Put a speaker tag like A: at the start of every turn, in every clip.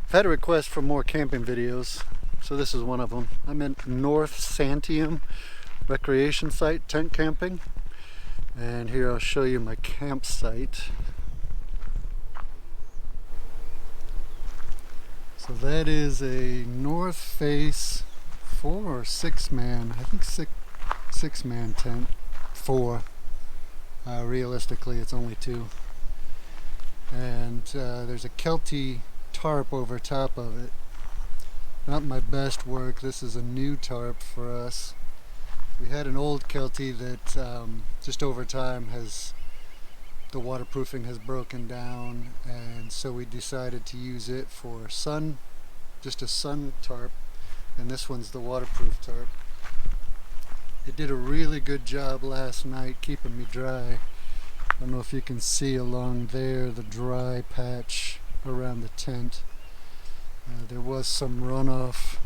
A: I've had a request for more camping videos, so this is one of them. I'm in North Santium recreation site, tent camping, and here I'll show you my campsite. So that is a north face 4 or 6 man, I think six man tent. 4. Realistically it's only 2. And there's a Kelty tarp over top of it. Not my best work. This is a new tarp for us. We had an old Kelty that just over time the waterproofing has broken down, and so we decided to use it for just a sun tarp, and this one's the waterproof tarp. It did a really good job last night keeping me dry. I don't know if you can see along there the dry patch around the tent. There was some runoff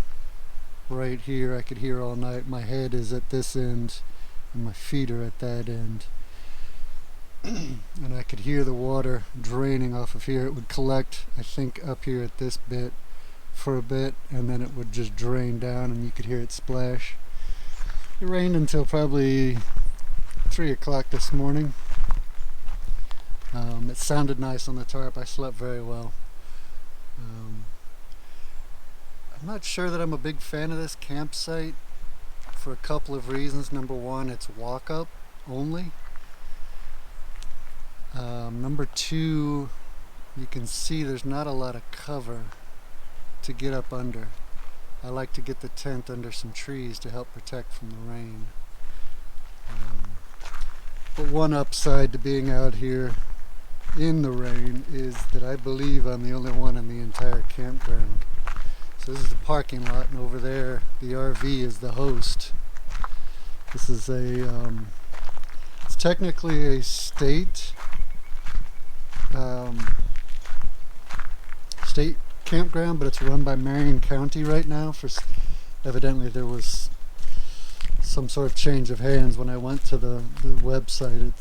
A: right here. I could hear all night. My head is at this end and my feet are at that end. And I could hear the water draining off of here. It would collect, I think, up here at this bit for a bit, and then it would just drain down and you could hear it splash. It rained until probably 3 o'clock this morning. It sounded nice on the tarp. I slept very well. I'm not sure that I'm a big fan of this campsite for a couple of reasons. Number one, it's walk up only. Number two, you can see there's not a lot of cover to get up under. I like to get the tent under some trees to help protect from the rain. But one upside to being out here in the rain is that I believe I'm the only one in the entire campground. So this is the parking lot, and over there the RV is the host. This is it's technically a state campground, but it's run by Marion County right now. Evidently there was some sort of change of hands when I went to the website.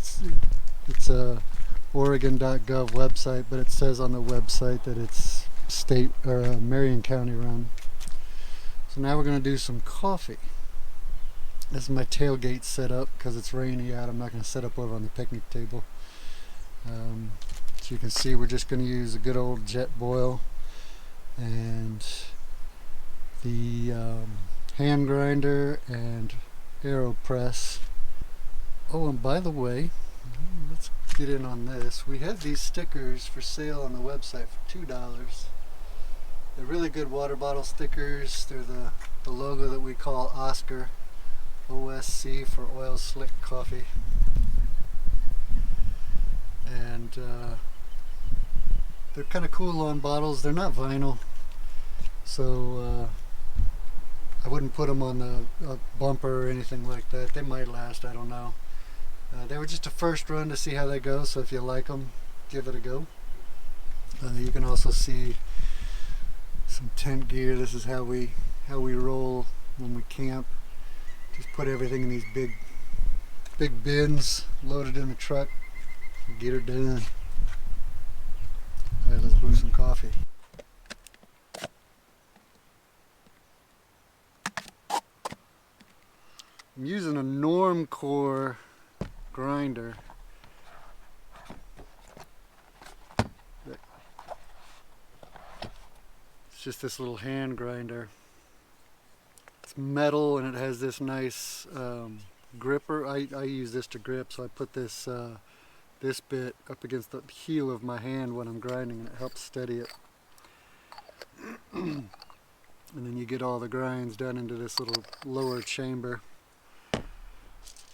A: It's a Oregon.gov website, but it says on the website that it's state or Marion County run. So now we're going to do some coffee. This is my tailgate set up because it's rainy out. I'm not going to set up over on the picnic table. So you can see we're just going to use a good old jet boil and the hand grinder and AeroPress. Oh, and by the way, let's get in on this. We have these stickers for sale on the website for $2. They're really good water bottle stickers. They're the logo that we call Oscar, OSC, for Oil Slick Coffee. And they're kind of cool on bottles. They're not vinyl, so I wouldn't put them on a bumper or anything like that. They might last, I don't know. They were just a first run to see how they go, so if you like them, give it a go. You can also see some tent gear. This is how we roll when we camp. Just put everything in these big bins, load it in the truck, and get her done. Alright, let's brew some coffee. I'm using a Normcore grinder. It's just this little hand grinder. It's metal and it has this nice gripper. I use this to grip, so I put this bit up against the heel of my hand when I'm grinding, and it helps steady it. And then you get all the grinds down into this little lower chamber.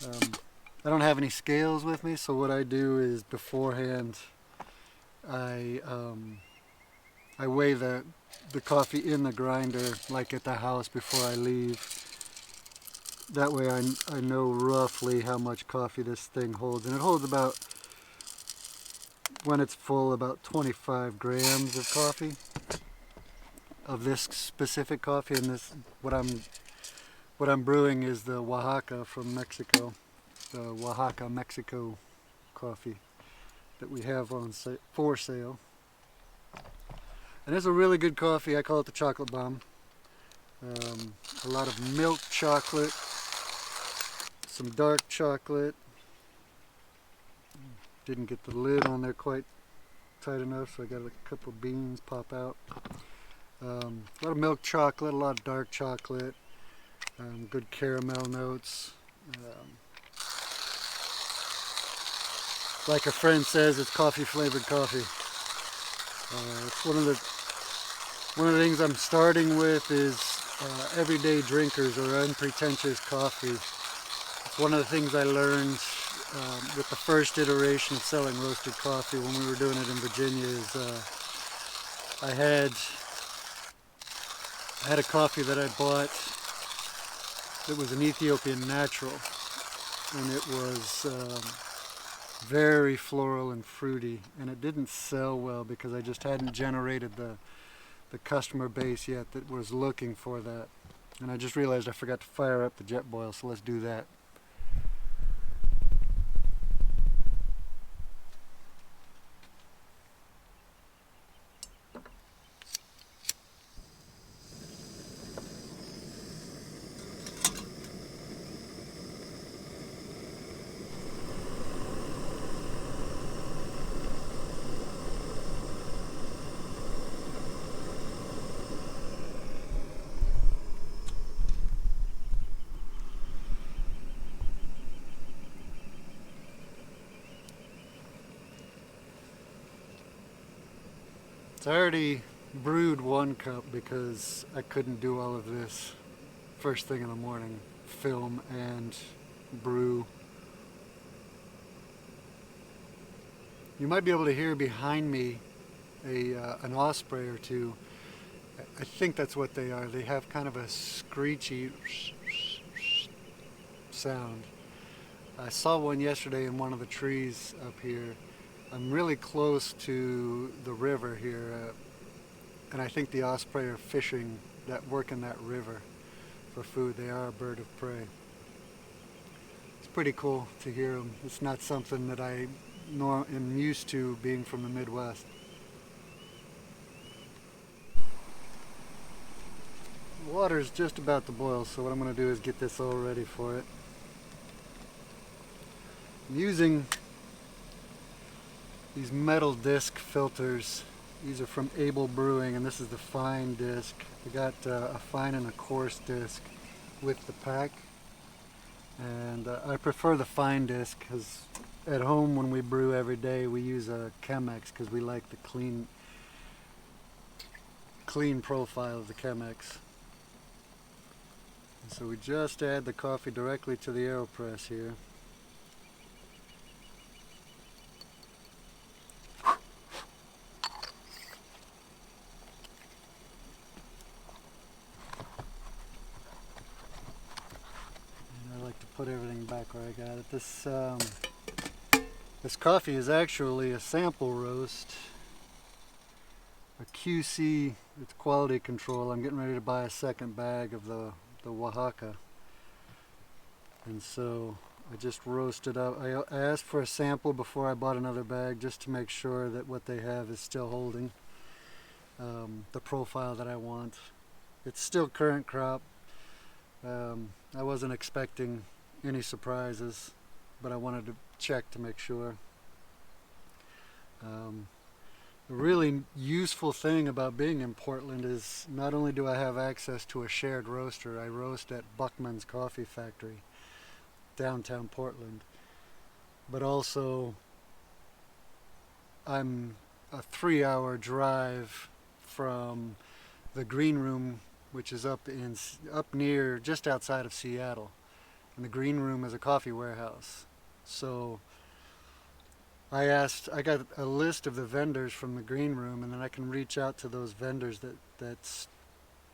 A: I don't have any scales with me, so what I do is beforehand I weigh the coffee in the grinder, like at the house, before I leave. That way I know roughly how much coffee this thing holds, and it holds about, when it's full, about 25 grams of coffee, of this specific coffee. And this, what I'm brewing is the Oaxaca from Mexico, the Oaxaca, Mexico coffee that we have on for sale. And it's a really good coffee. I call it the chocolate bomb. A lot of milk chocolate, some dark chocolate. Didn't get the lid on there quite tight enough, so I got a couple beans pop out. A lot of milk chocolate, a lot of dark chocolate, good caramel notes. Like a friend says, it's coffee flavored coffee. It's one of the things I'm starting with is everyday drinkers or unpretentious coffee. It's one of the things I learned with the first iteration of selling roasted coffee when we were doing it in Virginia. Is I had a coffee that I bought that was an Ethiopian natural, and it was very floral and fruity, and it didn't sell well because I just hadn't generated the customer base yet that was looking for that. And I just realized I forgot to fire up the jet boil, so let's do that. I already brewed one cup because I couldn't do all of this first thing in the morning, film and brew. You might be able to hear behind me an osprey or two. I think that's what they are. They have kind of a screechy sound. I saw one yesterday in one of the trees up here. I'm really close to the river here, and I think the osprey are fishing that work in that river for food. They are a bird of prey. It's pretty cool to hear them. It's not something that I am used to being from the Midwest. The water's just about to boil, so what I'm going to do is get this all ready for it. I'm using these metal disc filters. These are from Able Brewing, and this is the fine disc. I got a fine and a coarse disc with the pack, and I prefer the fine disc because at home when we brew every day we use a Chemex because we like the clean profile of the Chemex. And so we just add the coffee directly to the AeroPress here. Put everything back where I got it. This coffee is actually a sample roast, a QC. It's quality control. I'm getting ready to buy a second bag of the Oaxaca, and so I just roasted up. I asked for a sample before I bought another bag just to make sure that what they have is still holding the profile that I want. It's still current crop. I wasn't expecting any surprises, but I wanted to check to make sure. The really useful thing about being in Portland is not only do I have access to a shared roaster, I roast at Buckman's Coffee Factory, downtown Portland, but also I'm a 3-hour drive from the green room, which is up near just outside of Seattle. And the green room is a coffee warehouse. So I got a list of the vendors from the green room, and then I can reach out to those vendors that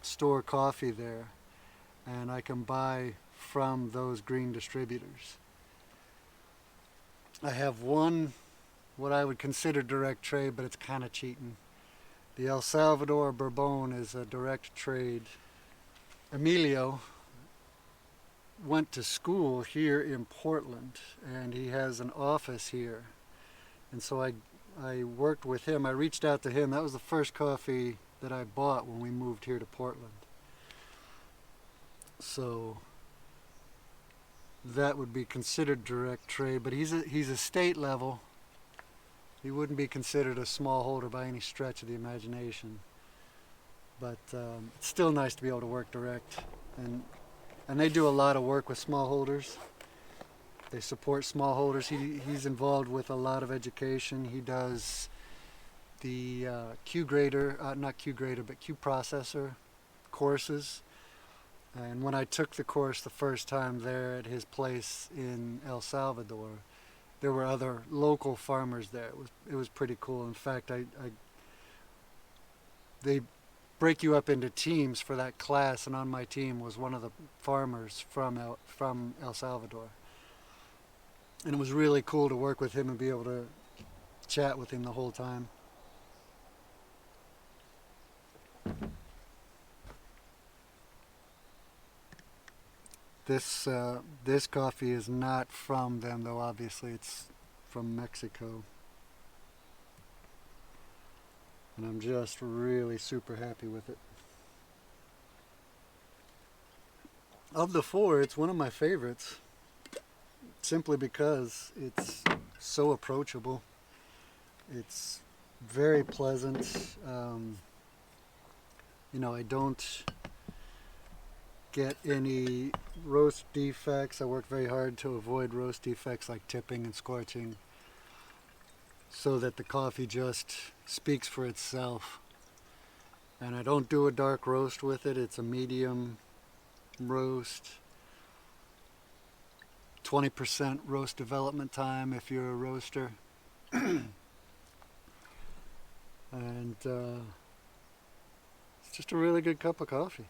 A: store coffee there, and I can buy from those green distributors. I have one, what I would consider direct trade, but it's kind of cheating. The El Salvador Bourbon is a direct trade. Emilio went to school here in Portland, and he has an office here, and so I worked with him. I reached out to him. That was the first coffee that I bought when we moved here to Portland. So that would be considered direct trade, but he's a state level. He wouldn't be considered a smallholder by any stretch of the imagination. But it's still nice to be able to work direct, and they do a lot of work with smallholders. They support smallholders. He's involved with a lot of education. He does the Q grader, not Q grader, but Q processor courses. And when I took the course the first time there at his place in El Salvador, there were other local farmers there. It was pretty cool. In fact, they break you up into teams for that class, and on my team was one of the farmers from El Salvador. And it was really cool to work with him and be able to chat with him the whole time. This coffee is not from them, though. Obviously it's from Mexico. And I'm just really super happy with it. Of the four, it's one of my favorites, simply because it's so approachable. It's very pleasant. I don't get any roast defects. I work very hard to avoid roast defects like tipping and scorching, so that the coffee just speaks for itself. And I don't do a dark roast with it. It's a medium roast. 20% roast development time if you're a roaster. And it's just a really good cup of coffee.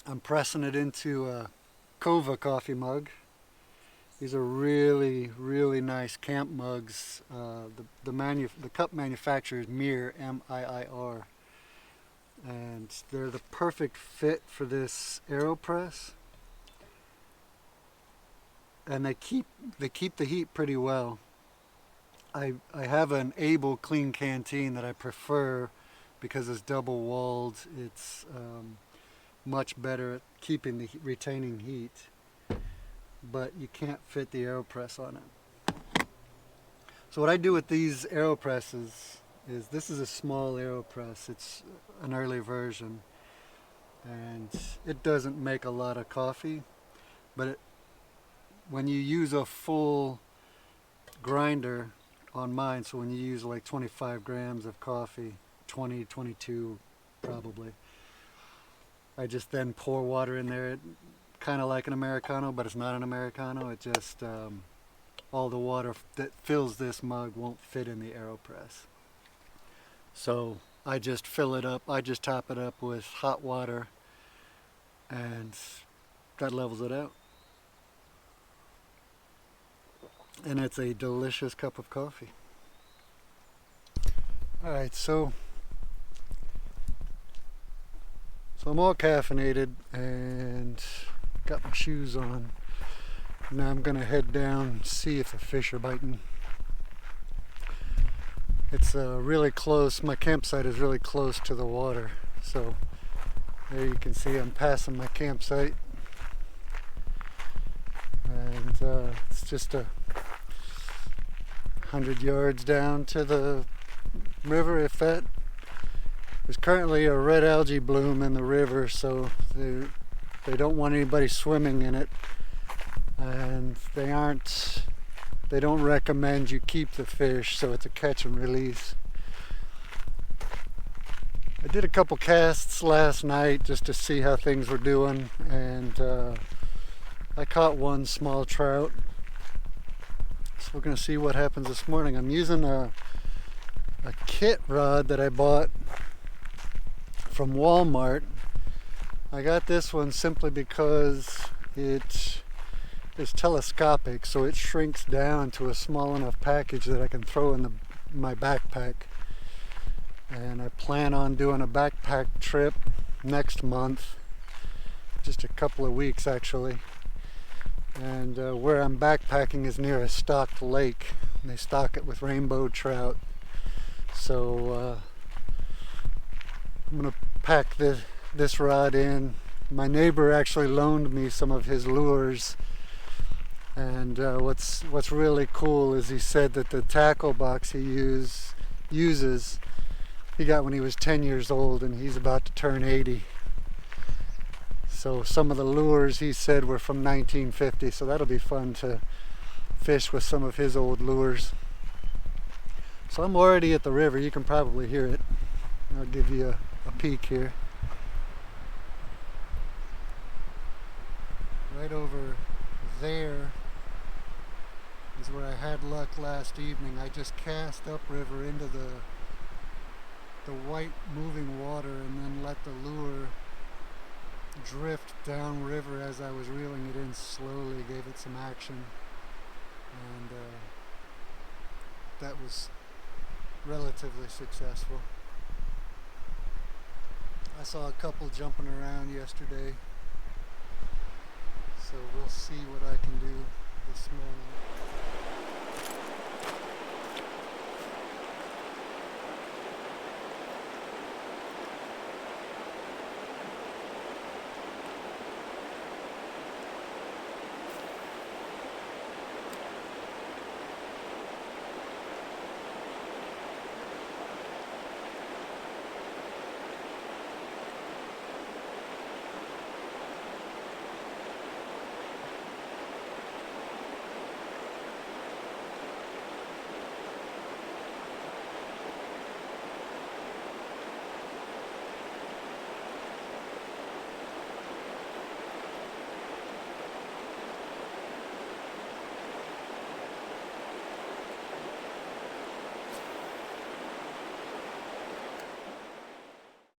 A: I'm pressing it into a Kova coffee mug. These are really, really nice camp mugs. The cup manufacturer is Mir, M-I-I-R. And they're the perfect fit for this AeroPress. And they keep the heat pretty well. I have an Able clean canteen that I prefer because it's double walled. It's much better at retaining heat. But you can't fit the AeroPress on it. So what I do with these AeroPresses is, this is a small AeroPress. It's an early version, and it doesn't make a lot of coffee, but when you use a full grinder on mine, so when you use like 25 grams of coffee, 20, 22 probably, I just then pour water in there. Kind of like an Americano, but it's not an Americano. It just, all the water that fills this mug won't fit in the AeroPress. So I just fill it up, I just top it up with hot water, and that levels it out. And it's a delicious cup of coffee. Alright, so I'm all caffeinated and got my shoes on. Now I'm gonna head down and see if the fish are biting. It's really close. My campsite is really close to the water, so there you can see I'm passing my campsite, and it's just 100 yards down to the river, if that. There's currently a red algae bloom in the river, so they don't want anybody swimming in it, and they don't recommend you keep the fish, so it's a catch and release. I did a couple casts last night just to see how things were doing, and I caught one small trout. So we're going to see what happens this morning. I'm using a kit rod that I bought from Walmart. I got this one simply because it is telescopic, so it shrinks down to a small enough package that I can throw in my backpack. And I plan on doing a backpack trip next month, just a couple of weeks actually. And where I'm backpacking is near a stocked lake, and they stock it with rainbow trout. So I'm gonna pack this rod in. My neighbor actually loaned me some of his lures, and what's really cool is he said that the tackle box he uses he got when he was 10 years old, and he's about to turn 80. So some of the lures he said were from 1950, so that'll be fun to fish with some of his old lures. So I'm already at the river. You can probably hear it. I'll give you a peek here. Right over there is where I had luck last evening. I just cast upriver into the white moving water and then let the lure drift downriver as I was reeling it in slowly, gave it some action, and that was relatively successful. I saw a couple jumping around yesterday, so we'll see what I can do this morning.